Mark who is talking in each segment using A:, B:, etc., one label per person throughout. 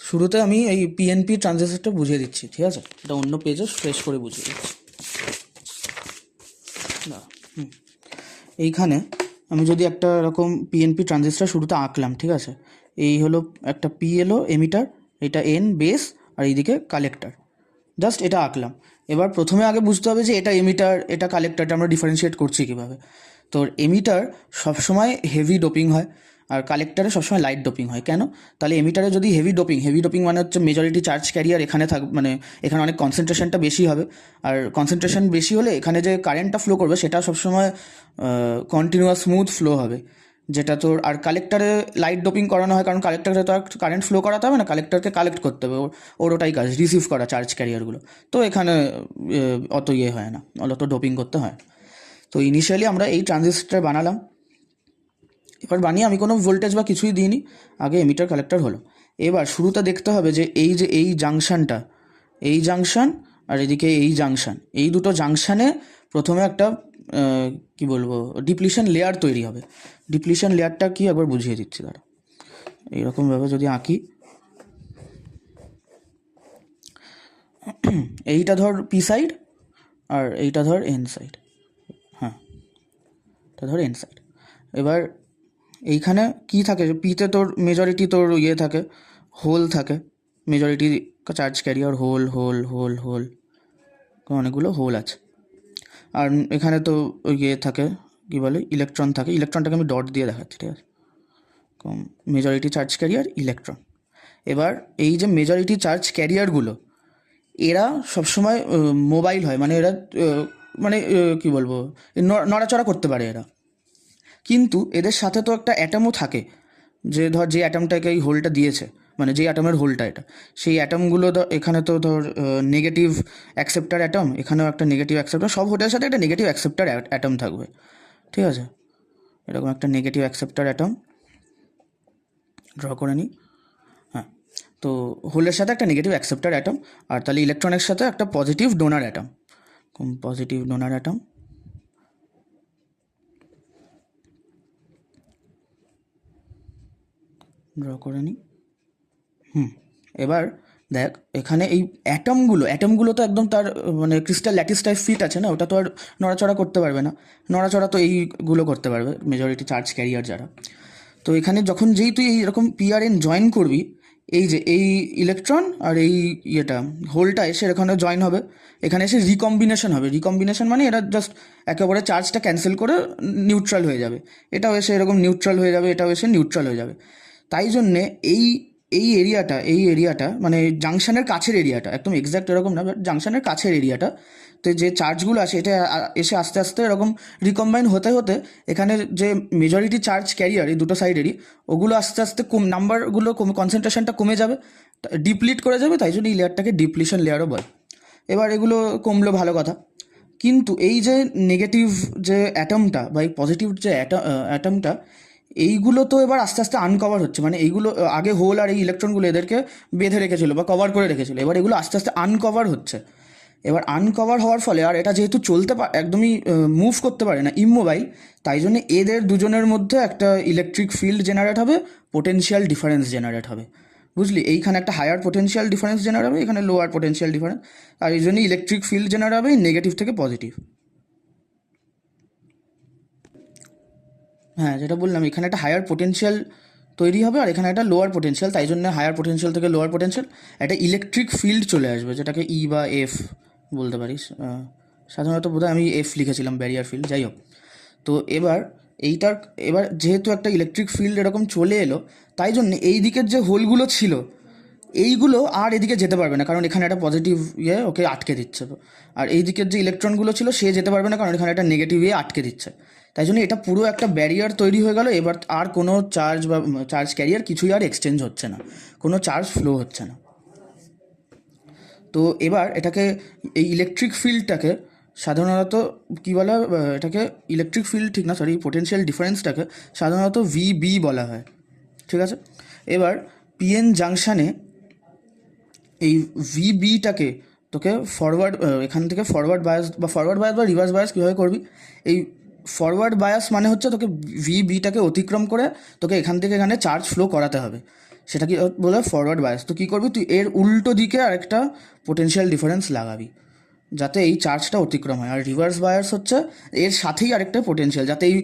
A: শুরুতে আমি এই পিএনপি ট্রানজিস্টরটা বুঝিয়ে দিচ্ছি, ঠিক আছে? এটা অন্য পেজে ফ্রেশ করে বুঝিয়ে দিচ্ছি। এইখানে আমি যদি একটা এরকম পিএনপি ট্রানজিস্টর শুরুতে আঁকলাম, ঠিক আছে? এই হলো একটা পি এলো এমিটার, এটা এন বেস, আর এইদিকে কালেক্টর। জাস্ট এটা আঁকলাম। এবার প্রথমে আগে বুঝতে হবে যে এটা এমিটার, এটা কালেক্টরটা আমরা ডিফারেন্সিয়েট করছি কীভাবে। তো এমিটার সবসময় হেভি ডোপিং হয়, আর কালেক্টারে সবসময় লাইট ডোপিং হয়। কেন? তাহলে এমিটারে যদি হেভি ডোপিং মানে হচ্ছে মেজরিটি চার্জ ক্যারিয়ার এখানে মানে এখানে অনেক কনসেন্ট্রেশনটা বেশি হবে, আর কনসেন্ট্রেশন বেশি হলে এখানে যে কারেন্টটা ফ্লো করবে সেটা সবসময় কন্টিনিউয়াস স্মুথ ফ্লো হবে, যেটা তোর। আর কালেক্টারে লাইট ডোপিং করানো হয় কারণ কালেক্টারে তো আর কারেন্ট ফ্লো করাতে হবে না, কালেক্টারকে কালেক্ট করতে হবে, ওর ওটাই কাজ, রিসিভ করা চার্জ ক্যারিয়ারগুলো। তো এখানে অত হয় না, অত ডোপিং করতে হয়। তো ইনিশিয়ালি আমরা এই ট্রানজিস্টর বানালাম। এবার বানিয়ে আমি কোনো ভোল্টেজ বা কিছুই দিইনি, আগে এমিটার কালেক্টর হলো। এবার শুরুতে দেখতে হবে যে এই জাংশনটা, এই জাংশন আর এদিকে এই জাংশন, এই দুটো জাংশনে প্রথমে একটা কি বলবো ডিপ্লিশন লেয়ার তৈরি হবে। ডিপ্লিশন লেয়ারটা কি একবার বুঝিয়ে দিচ্ছি দাঁড়া। এইরকমভাবে যদি আঁকি, এইটা ধর পি সাইড আর এইটা ধর এন সাইড, হ্যাঁ এটা ধর এন সাইড। এবার এইখানে কি থাকে, পিতে তোর মেজরিটি তোর থাকে, হোল থাকে, majority charge carrier hole hole hole hole, অনেকগুলো হোল আছে। আর এখানে তো থাকে, কী বলে, ইলেকট্রন থাকে। ইলেকট্রনটাকে আমি ডট দিয়ে দেখাচ্ছি, ঠিক আছে? Majority charge career electron. এবার এই যে মেজরিটি চার্জ ক্যারিয়ারগুলো, এরা সবসময় মোবাইল হয়, মানে এরা মানে কী বলবো, নড়াচড়া করতে পারে এরা। কিন্তু এদের সাথে তো একটা অ্যাটমও থাকে, যে ধর যে অ্যাটমটাকে এই হোলটা দিয়েছে, মানে যে অ্যাটমের হোলটা এটা, সেই অ্যাটমগুলো এখানে তো ধর নেগেটিভ অ্যাকসেপ্টার অ্যাটম, এখানেও একটা নেগেটিভ অ্যাকসেপ্টার, সব হোলের সাথে একটা নেগেটিভ অ্যাকসেপ্টার অ্যাটম থাকবে, ঠিক আছে? এরকম একটা নেগেটিভ অ্যাকসেপ্টার অ্যাটম ড্র করে নিই। হ্যাঁ, তো হোলের সাথে একটা নেগেটিভ অ্যাকসেপ্টার অ্যাটম, আর তাহলে ইলেকট্রনের সাথে একটা positive donor atom, positive donor atom draw করে নিই। এবার দেখ, এখানে এই অ্যাটমগুলো তো একদম তার মানে ক্রিস্টাল ল্যাটিস টাইপ ফিট আছে না, ওটা তো আর নড়াচড়া করতে পারবে না। নড়াচড়া তো এইগুলো করতে পারবে, মেজরিটি চার্জ ক্যারিয়ার যারা। তো এখানে যখন যেই তুই এইরকম পিআরএন জয়েন করবি, এই যে এই ইলেকট্রন আর এই হোলটা এসে এখানে জয়েন হবে, এখানে এসে রিকম্বিনেশন হবে। রিকম্বিনেশন মানে এটা জাস্ট একেবারে চার্জটা ক্যান্সেল করে নিউট্রাল হয়ে যাবে, এটাও এসে এরকম নিউট্রাল হয়ে যাবে, এটাও এসে নিউট্রাল হয়ে যাবে। তাই জন্যে এই এই এরিয়াটা মানে জাংশনের কাছের এরিয়াটা, একদম এক্স্যাক্ট এরকম না, বাট জাংশনের কাছের এরিয়াটা, তো যে চার্জগুলো আছে এটা এসে আস্তে আস্তে এরকম রিকম্বাইন হতে হতে এখানে যে মেজরিটি চার্জ ক্যারিয়ার এই দুটো সাইডেরই, ওগুলো আস্তে আস্তে নাম্বারগুলো কনসেন্ট্রেশনটা কমে যাবে, ডিপ্লিট করে যাবে। তাই জন্য এই লেয়ারটাকে ডিপ্লিশন লেয়ারও বলে। এবার এগুলো কমলো, ভালো কথা। কিন্তু এই যে নেগেটিভ যে অ্যাটমটা বা এই পজিটিভ যে অ্যাটমটা, এইগুলো তো এবার আস্তে আস্তে আনকভার হচ্ছে। মানে এইগুলো আগে হোল আর এই ইলেকট্রনগুলো এদেরকে বেঁধে রেখেছিল বা কভার করে রেখেছিল, এবার এগুলো আস্তে আস্তে আনকভার হচ্ছে। এবার আনকভার হওয়ার ফলে আর এটা যেহেতু একদমই মুভ করতে পারে না, ইমোবাইল, তাই জন্য এদের দুজনের মধ্যে একটা ইলেকট্রিক ফিল্ড জেনারেট হবে, পোটেনশিয়াল ডিফারেন্স জেনারেট হবে। বুঝলি? এইখানে একটা হায়ার পোটেনশিয়াল ডিফারেন্স জেনারেট হবে, এখানে লোয়ার পোটেনশিয়াল ডিফারেন্স, আর এই জন্যই ইলেকট্রিক ফিল্ড জেনারেট হবে নেগেটিভ থেকে পজিটিভ। হ্যাঁ, যেটা বললাম, এখানে একটা হায়ার পোটেনশিয়াল তৈরি হবে আর এখানে একটা লোয়ার পোটেনশিয়াল, তাই জন্য হায়ার পোটেনশিয়াল থেকে লোয়ার পোটেনশিয়াল একটা ইলেকট্রিক ফিল্ড চলে আসবে, যেটাকে ই বা এফ বলতে পারিস। সাধারণত বোধহয় আমি এফ লিখেছিলাম, ব্যারিয়ার ফিল্ড, যাই হোক। তো এবার যেহেতু একটা ইলেকট্রিক ফিল্ড এরকম চলে এলো, তাই জন্য এই দিকের যে হোলগুলো ছিল এইগুলো আর এদিকে যেতে পারবে না, কারণ এখানে একটা পজিটিভ ওকে আটকে দিচ্ছে। আর এই দিকের যে ইলেকট্রনগুলো ছিল সে যেতে পারবে না, কারণ এখানে একটা নেগেটিভ আটকে দিচ্ছে। তাই জন্য এটা পুরো একটা ব্যারিয়ার তৈরি হয়ে গেল। এবার আর কোনো চার্জ বা চার্জ ক্যারিয়ার কিছুই আর এক্সচেঞ্জ হচ্ছে না, কোনো চার্জ ফ্লো হচ্ছে না। তো এবার এটাকে, এই ইলেকট্রিক ফিল্ডটাকে সাধারণত কী বলা, এটাকে ইলেকট্রিক ফিল্ড ঠিক না, সরি, পোটেনশিয়াল ডিফারেন্সটাকে সাধারণত ভিবি বলা হয়, ঠিক আছে? এবার পিএন জাংশানে এই ভিবিটাকে তোকে এখান থেকে ফরওয়ার্ড বায়াস বা রিভার্স বায়াস কীভাবে করবি? এই ফরওয়ার্ড বায়াস মানে হচ্ছে তোকে ভিবিটাকে অতিক্রম করে তোকে এখান থেকে এখানে চার্জ ফ্লো করাতে হবে। সেটা কি বলে ফরওয়ার্ড বায়াস। তো কী করবি, তুই এর উল্টো দিকে আরেকটা পোটেনশিয়াল ডিফারেন্স লাগাবি যাতে এই চার্জটা অতিক্রম হয়। আর রিভার্স বায়াস হচ্ছে এর সাথেই আরেকটা পোটেনশিয়াল, যাতে এই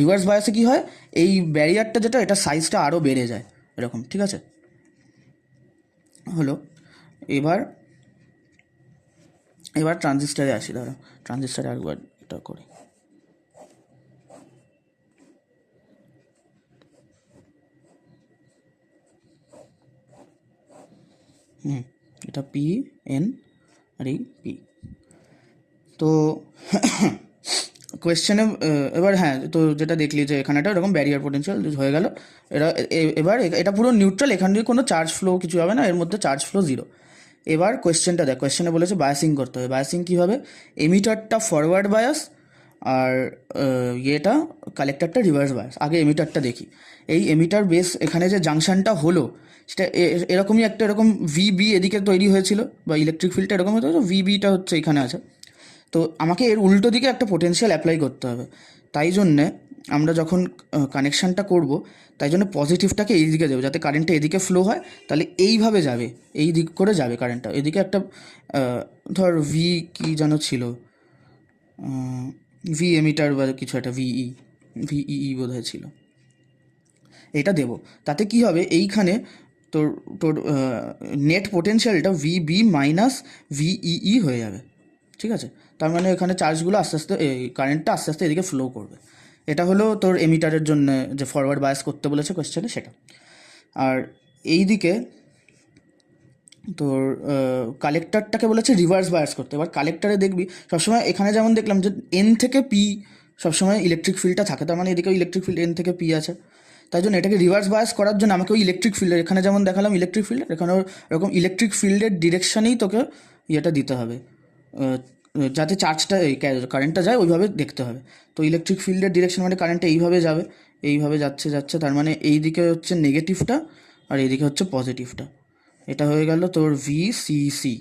A: রিভার্স বায়াসে কী হয়, এই ব্যারিয়ারটা যেটা এটা সাইজটা আরও বেড়ে যায় এরকম, ঠিক আছে। হলো, এবার ট্রানজিস্টারে আসি, দাঁড়া ট্রানজিস্টারে একবার এটা করি। এটা পি এন আর এই পি। তো কোয়েশ্চেনে এবার হ্যাঁ, তো যেটা দেখলি যে এখানে একটা এরকম ব্যারিয়ার পোটেনশিয়াল হয়ে গেল। এবার এটা পুরো নিউট্রাল, এখান দিয়ে কোনো চার্জ ফ্লো কিছু হবে না, এর মধ্যে চার্জ ফ্লো 0। এবার কোয়েশ্চেনটা দেখ, কোয়েশ্চেনে বলেছে বায়াসিং করতে হবে। বায়াসিং কীভাবে, এমিটারটা ফরওয়ার্ড বায়াস আর ইয়েটা কালেক্টারটা রিভার্স বায়াস। আগে এমিটারটা দেখি। এই এমিটার বেস এখানে যে জাংশনটা হলো সেটা এরকমই একটা এরকম ভিবি এদিকে তৈরি হয়েছিল, বা ইলেকট্রিক ফিল্ডটা এরকম হতে হতো, ভিবিটা হচ্ছে এখানে আছে। তো আমাকে এর উল্টো দিকে একটা পোটেনশিয়াল অ্যাপ্লাই করতে হবে। তাই জন্যে আমরা যখন কানেকশানটা করব, তাই জন্য পজিটিভটাকে এই দিকে দেবো যাতে কারেন্টটা এদিকে ফ্লো হয়। তাহলে এইভাবে যাবে, এই দিক করে যাবে কারেন্টটা। এদিকে একটা ধর ভি কি যেন ছিল, ভি এমিটার বা কিছু একটা ভিই বোধ হয় ছিল, এটা দেবো। তাতে কি হবে, এইখানে তোর তোর নেট পোটেনশিয়ালটা ভিবি মাইনাস ভিই হয়ে যাবে, ঠিক আছে। তার মানে এখানে চার্জগুলো আস্তে আস্তে, এই কারেন্টটা আস্তে আস্তে এদিকে ফ্লো করবে। এটা হলো তোর এমিটারের জন্য যে ফরওয়ার্ড বায়াস করতে বলেছে কোয়েশ্চেনে সেটা। আর এই দিকে তোর কালেক্টরটাকে বলেছে রিভার্স বায়াস করতে। এবার কালেক্টরে দেখবি সবসময় এখানে যেমন দেখলাম যে এন থেকে পি সবসময় ইলেকট্রিক ফিল্ডটা থাকে, তার মানে এদিকেও ইলেকট্রিক ফিল্ড এন থেকে পি আছে। তাই জন্য এটাকে রিভার্স বায়াস করার জন্য আমাকে ওই ইলেকট্রিক ফিল্ডের, এখানে যেমন দেখালাম ইলেকট্রিক ফিল্ডের, এখানেও এরকম ইলেকট্রিক ফিল্ডের ডিরেকশানেই তোকে ইয়েটা দিতে হবে, যাতে চার্জটা এই কারেন্টটা যায় ওইভাবে দেখতে হবে। তো ইলেকট্রিক ফিল্ডের ডিরেকশন মানে কারেন্টটা এইভাবে যাবে, এইভাবে যাচ্ছে, তার মানে এই দিকে হচ্ছে নেগেটিভটা আর এইদিকে হচ্ছে পজিটিভটা। এটা হয়ে গেল তোর ভিসিসি,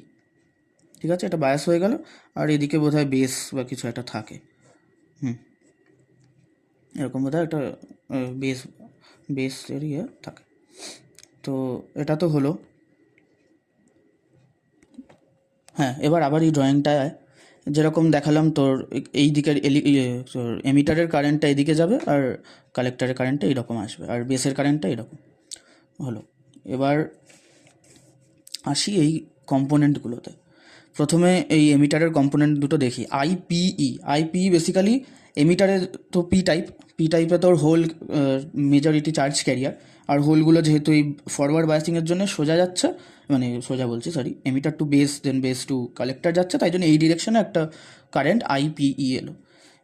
A: ঠিক আছে, এটা বায়াস হয়ে গেল। আর এদিকে বোধহয় বেস বা কিছু একটা থাকে, এরকম বোধহয় একটা বেসের ইয়ে থাকে। তো এটা তো হলো। হ্যাঁ, এবার আবার এই ড্রয়িংটায় যেরকম দেখালাম, তোর এই দিকের তোর এমিটারের কারেন্টটা এদিকে যাবে আর কালেক্টরের কারেন্টটা এইরকম আসবে আর বেসের কারেন্টটা এরকম হলো। এবার আসি এই কম্পোনেন্টগুলোতে। প্রথমে এই এমিটারের কম্পোনেন্ট দুটো দেখি। আইপিই বেসিক্যালি এমিটারের তো পি টাইপে তোর হোল মেজরিটি চার্জ ক্যারিয়ার। আর হোলগুলো যেহেতু এই ফরওয়ার্ড বায়াসিংয়ের জন্য সোজা যাচ্ছে, মানে সোজা বলছি সরি, এমিটার টু বেস দেন বেস টু কালেক্টর যাচ্ছে, তাই জন্য এই ডিরেকশনে একটা কারেন্ট আইপিই এলো।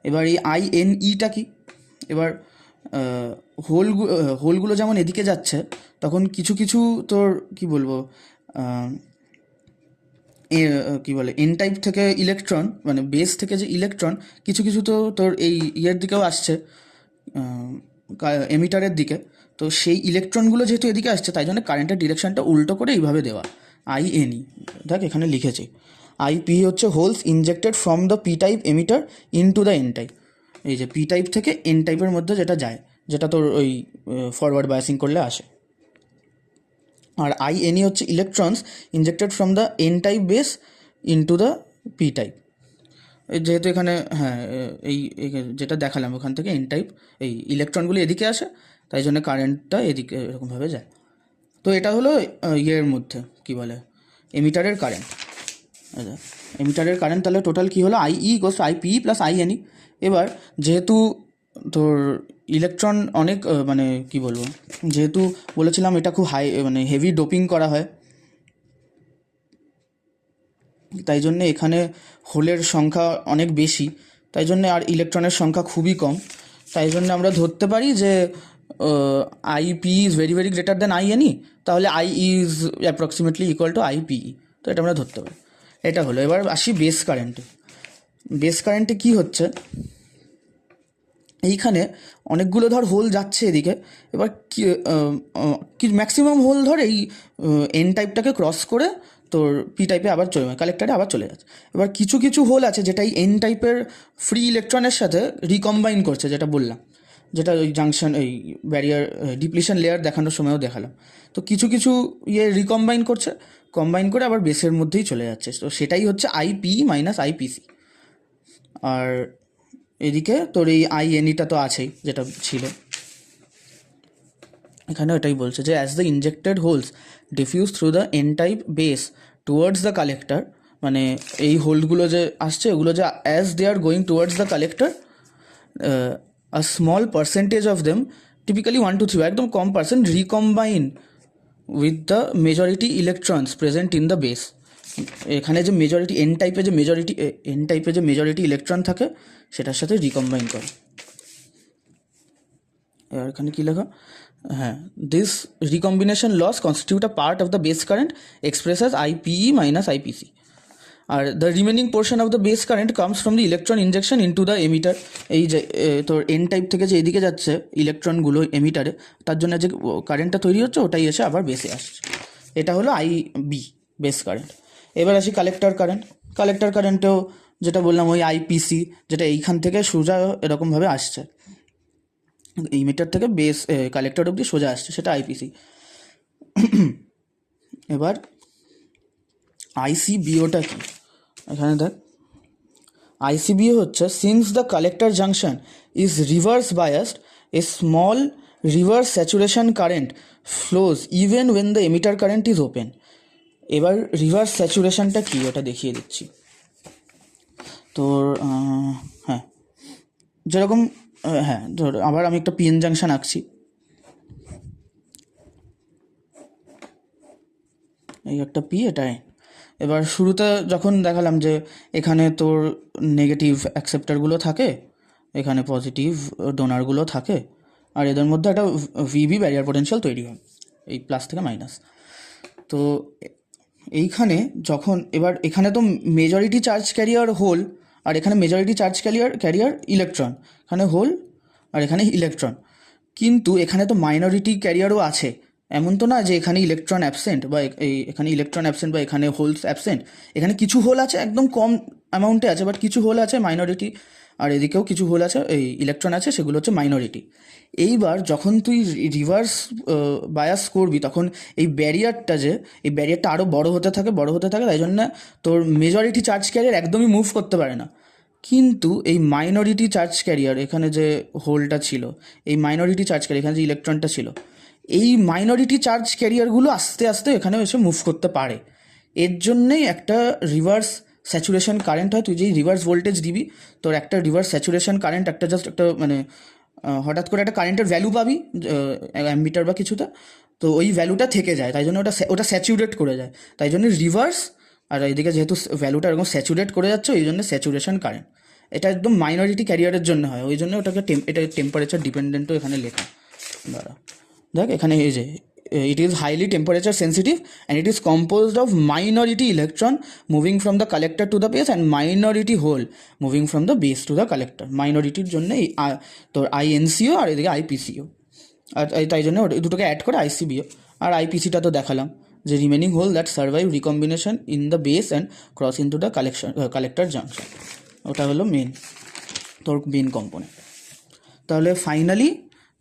A: এবার এই আইএনইটা কি, এবার হোলগুলো যেমন এদিকে যাচ্ছে, তখন কিছু কিছু তোর কি বলবো কী বলে এন টাইপ থেকে ইলেকট্রন, মানে বেস থেকে যে ইলেকট্রন কিছু কিছু তো তোর এই ইয়ের দিকেও আসছে, এমিটারের দিকে। তো সেই ইলেকট্রনগুলো যেহেতু এদিকে আসছে, তাই জন্য কারেন্টের ডিরেকশনটা উল্টো করে এইভাবে দেওয়া, আইএনই। দেখ এখানে লিখেছি আইপি হচ্ছে holes injected from the P type emitter into the N type. এই যে পি টাইপ থেকে এন টাইপের মধ্যে যেটা যায়, যেটা তোর ওই ফরওয়ার্ড বায়াসিং করলে আসে। আর আইএনই হচ্ছে electrons injected from the N type base into the P type. যেহেতু এখানে হ্যাঁ এই যেটা দেখালাম ওখান থেকে এন টাইপ এই ইলেকট্রনগুলো এদিকে আসে, তাই জন্য কারেন্টটা এদিকে এরকমভাবে যায়। তো এটা হলো ইয়ের মধ্যে কি বলে এমিটারের কারেন্ট। এমিটারের কারেন্ট তাহলে টোটাল কী হলো, আইই গোস আইপিই প্লাস আইএনই। এবার যেহেতু তোর ইলেকট্রন অনেক মানে কি বলবো, যেহেতু বলেছিলাম এটা খুব হাই মানে হেভি ডোপিং করা হয়, তাই জন্যে এখানে হোলের সংখ্যা অনেক বেশি, তাই জন্যে আর ইলেকট্রনের সংখ্যা খুবই কম। তাই জন্য আমরা ধরতে পারি যে IP is very very greater than INE, তাহলে I is approximately equal to IPE. তো এটা আমরা ধরতে পারি। এটা হলো। এবার আসি বেস কারেন্টে। বেস কারেন্টে কী হচ্ছে, এইখানে অনেকগুলো ধর হোল যাচ্ছে এদিকে। এবার কি ম্যাক্সিমাম হোল ধর এই এন টাইপটাকে ক্রস করে তোর পি টাইপে আবার কালেক্টারে আবার চলে যাচ্ছে। এবার কিছু কিছু হোল আছে যেটা এই এন টাইপের ফ্রি ইলেকট্রনের সাথে রিকম্বাইন করছে, যেটা বললাম, যেটা ওই জাংশন এই ব্যারিয়ার ডিপ্লিশন লেয়ার দেখানোর সময়ও দেখালাম। তো কিছু কিছু রিকম্বাইন করছে, কম্বাইন করে আবার বেসের মধ্যেই চলে যাচ্ছে। তো সেটাই হচ্ছে আইপি মাইনাস আইপিসি। আর এদিকে তোর এই আইএনইটা তো আছেই, যেটা ছিল এখানে এটাই বলছে যে as the injected holes diffuse through the N type base towards the collector, মানে এই হোলগুলো যে আসছে ওগুলো যে as they are going towards the collector, a small percentage of them, typically 1 to 3, একদম কম percent, recombine with the majority electrons present in the base. এখানে যে মেজরিটি এন টাইপে যে মেজরিটি ইলেকট্রন থাকে সেটার সাথে রিকম্বাইন করে। এবার এখানে কী লেখা, হ্যাঁ, this recombination loss constitute a part of the base current express as IPE minus IPC. আর the remaining portion of the base current comes from the electron injection into the emitter. এই যে তোর এন টাইপ থেকে যে এদিকে যাচ্ছে ইলেকট্রনগুলো এমিটারে, তার জন্য যে কারেন্টটা তৈরি হচ্ছে ওটাই এসে আবার বেসে আসছে। এটা হলো আইবি, বেস কারেন্ট। এবার আসি কালেক্টর কারেন্ট। কালেক্টর কারেন্টেও যেটা বললাম ওই আইপিসি, যেটা এইখান থেকে সোজা এরকমভাবে আসছে, ইমিটার থেকে বেস কালেক্টর অবধি সোজা আসছে, সেটা আইপিসি। এবার আইসিবিওটা কি, এখানে দেখ আইসিবিও হচ্ছে since the collector junction is reverse biased a small reverse saturation current flows even when the emitter current is open. এবার রিভার্স স্যাচুরেশনটা কি ওটা দেখিয়ে দিচ্ছি তোর। হ্যাঁ, যেরকম হ্যাঁ ধর আবার আমি একটা পিএন জাংশন আঁকছি, এই একটা পি, এটা এন। এবার শুরুতে যখন দেখালাম যে এখানে তোর নেগেটিভ অ্যাকসেপ্টারগুলো থাকে, এখানে পজিটিভ ডোনারগুলো থাকে, আর এদের মধ্যে একটা ভিবি ব্যারিয়ার পোটেনশিয়াল তৈরি হয়, এই প্লাস থেকে মাইনাস। তো এইখানে যখন এবার এখানে তো মেজরিটি চার্জ ক্যারিয়ার হোল, আর এখানে মেজরিটি চার্জ ক্যারিয়ার ইলেকট্রন, এখানে হোল আর এখানে ইলেকট্রন। কিন্তু এখানে তো মাইনরিটি ক্যারিয়ারও আছে, এমন তো না যে এখানে ইলেকট্রন অ্যাবসেন্ট বা এখানে ইলেকট্রন অ্যাবসেন্ট বা এখানে হোলস অ্যাবসেন্ট। এখানে কিছু হোল আছে, একদম কম অ্যামাউন্টে আছে, বাট কিছু হোল আছে মাইনরিটি, আর এদিকেও কিছু হোল আছে, এই ইলেকট্রন আছে, সেগুলো হচ্ছে মাইনরিটি। এইবার যখন তুই রিভার্স বায়াস করবি তখন এই ব্যারিয়ারটা আরও বড় হতে থাকে, তাই জন্য তোর মেজরিটি চার্জ ক্যারিয়ার একদমই মুভ করতে পারে না। কিন্তু এই মাইনরিটি চার্জ ক্যারিয়ার, এখানে যে হোলটা ছিল, এই মাইনরিটি চার্জ ক্যারিয়ার, এখানে যে ইলেকট্রনটা ছিল, এই মাইনরিটি চার্জ ক্যারিয়ারগুলো আস্তে আস্তে এখানে এসে মুভ করতে পারে। এর জন্যেই একটা রিভার্স স্যাচুরেশন কারেন্ট হয়। তুই যেই রিভার্স ভোল্টেজ দিবি, তোর একটা রিভার্স স্যাচুরেশন কারেন্ট, একটা জাস্ট একটা মানে হঠাৎ করে একটা কারেন্টের ভ্যালু পাবি অ্যাম্মিটার বা কিছুটা, তো ওই ভ্যালুটা থেকে যায়, তাই জন্য ওটা স্যাচুরেট করে যায়, তাই জন্য রিভার্স। আর এইদিকে যেহেতু ভ্যালুটা এরকম স্যাচুরেট করে যাচ্ছে, ওই জন্য স্যাচুরেশন কারেন্ট। এটা একদম মাইনরিটি ক্যারিয়ারের জন্য হয়, ওই জন্য ওটাকে এটা টেম্পারেচার ডিপেন্ডেন্টও এখানে লেখা। দাঁড়া দেখ এখানে এই যে it is highly temperature sensitive and it is composed of minority electron moving from the collector to the base and minority hole moving from the base to the collector. মাইনরিটির জন্য এই তোর আইএনসিও আর এদিকে আইপিসিও, আর তাই জন্য দুটোকে অ্যাড করে আইসিবিও। আর আইপিসিটা তো দেখালাম যে remaining hole that survive recombination in the base and cross in to the collector junction, ওটা হলো তোর মেন কম্পোনেন্ট। তাহলে ফাইনালি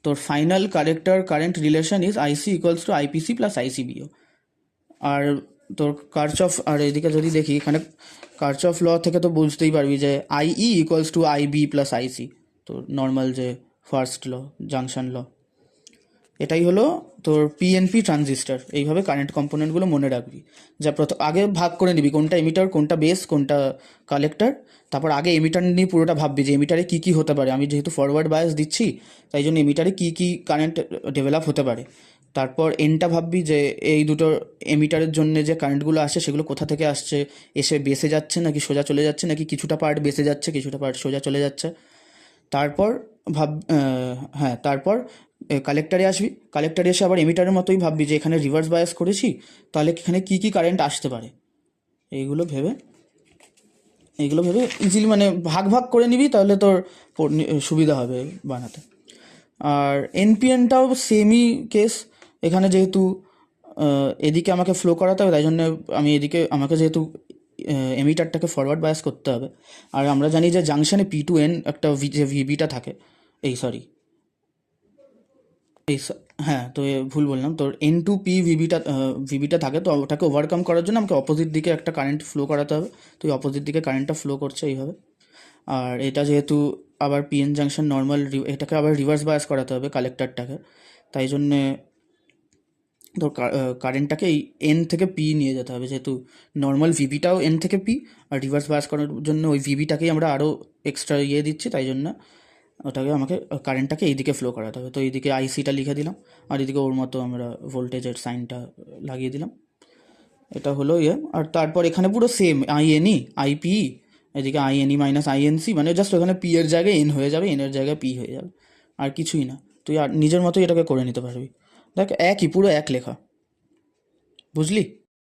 A: তোর final collector current relation is IC equals to IPC plus ICBO. আর তোর কার্চফ, আর এদিকে যদি দেখি এখানে কার্চফ ল থেকে তো বুঝতেই পারবি যে IE equals to IB plus IC, তোর নর্মাল যে ফার্স্ট ল, জাংশন ল। এটাই হলো তোর পিএনপি ট্রানজিস্টার। এইভাবে কারেন্ট কম্পোনেন্টগুলো মনে রাখবি, যা আগে ভাগ করে নিবি কোনটা এমিটার, কোনটা বেস, কোনটা কালেক্টর। তারপর আগে এমিটার নিয়ে পুরোটা ভাববি যে এমিটারে কী কী হতে পারে। আমি যেহেতু ফরওয়ার্ড বায়াস দিচ্ছি, তাই জন্য এমিটারে কী কী কারেন্ট ডেভেলপ হতে পারে। তারপর এনটা ভাববি যে এই দুটো এমিটারের জন্য যে কারেন্টগুলো আসছে সেগুলো কোথা থেকে আসছে, এসে বেসে যাচ্ছে নাকি সোজা চলে যাচ্ছে, নাকি কিছুটা পার্ট বেসে যাচ্ছে কিছুটা পার্ট সোজা চলে যাচ্ছে। তারপর তারপর কালেক্টারে আসবি, কালেক্টারে এসে আবার এমিটারের মতোই ভাববি যে এখানে রিভার্স বায়াস করেছি, তাহলে এখানে কী কী কারেন্ট আসতে পারে। এইগুলো ভেবে ইজিলি মানে ভাগ ভাগ করে নিবি, তাহলে তোর সুবিধা হবে বানাতে। আর এনপিএনটাও সেমই কেস। এখানে যেহেতু এদিকে আমাকে ফ্লো করাতে হবে, তাই জন্য আমাকে যেহেতু এমিটারটাকে ফরওয়ার্ড বায়াস করতে হবে। আর আমরা জানি যে জাংশনে P2N একটা যে ভিবিটা থাকে, হ্যাঁ, তো ভুল বললাম, তোর এন টু পি ভিবিটা থাকে, তো ওটাকে ওভারকাম করার জন্য আমাকে অপোজিট দিকে একটা কারেন্ট ফ্লো করাতে হবে। তো এই অপোজিট দিকে কারেন্টটা ফ্লো করছে এইভাবে। আর এটা যেহেতু আবার পিএন জাংশন নর্মাল, এটাকে আবার রিভার্স বায়াস করাতে হবে কালেক্টরটাকে। তাই জন্যে তোর কারেন্টটাকে এই এন থেকে পি নিয়ে যেতে হবে, যেহেতু নর্মাল ভিবিটাও এন থেকে পি, আর রিভার্স বায়াস করার জন্য ওই ভিবিটাকেই আমরা আরও এক্সট্রা দিচ্ছি। তাই জন্য ওটাকে আমাকে কারেন্টটাকে এইদিকে ফ্লো করাতে হবে। তো এইদিকে আইসিটা লিখে দিলাম, আর এদিকে ওর মতো আমরা ভোল্টেজের সাইনটা লাগিয়ে দিলাম। এটা হলো আর তারপর এখানে পুরো সেম আইএনই আইপি, এদিকে আইএনই মাইনাস আইএনসি, মানে জাস্ট ওখানে পি এর জায়গায় এন হয়ে যাবে, এন এর জায়গায় পি হয়ে যাবে, আর কিছুই না। তুই আর নিজের মতোই এটাকে করে নিতে পারবি। দেখ একই পুরো এক লেখা, বুঝলি?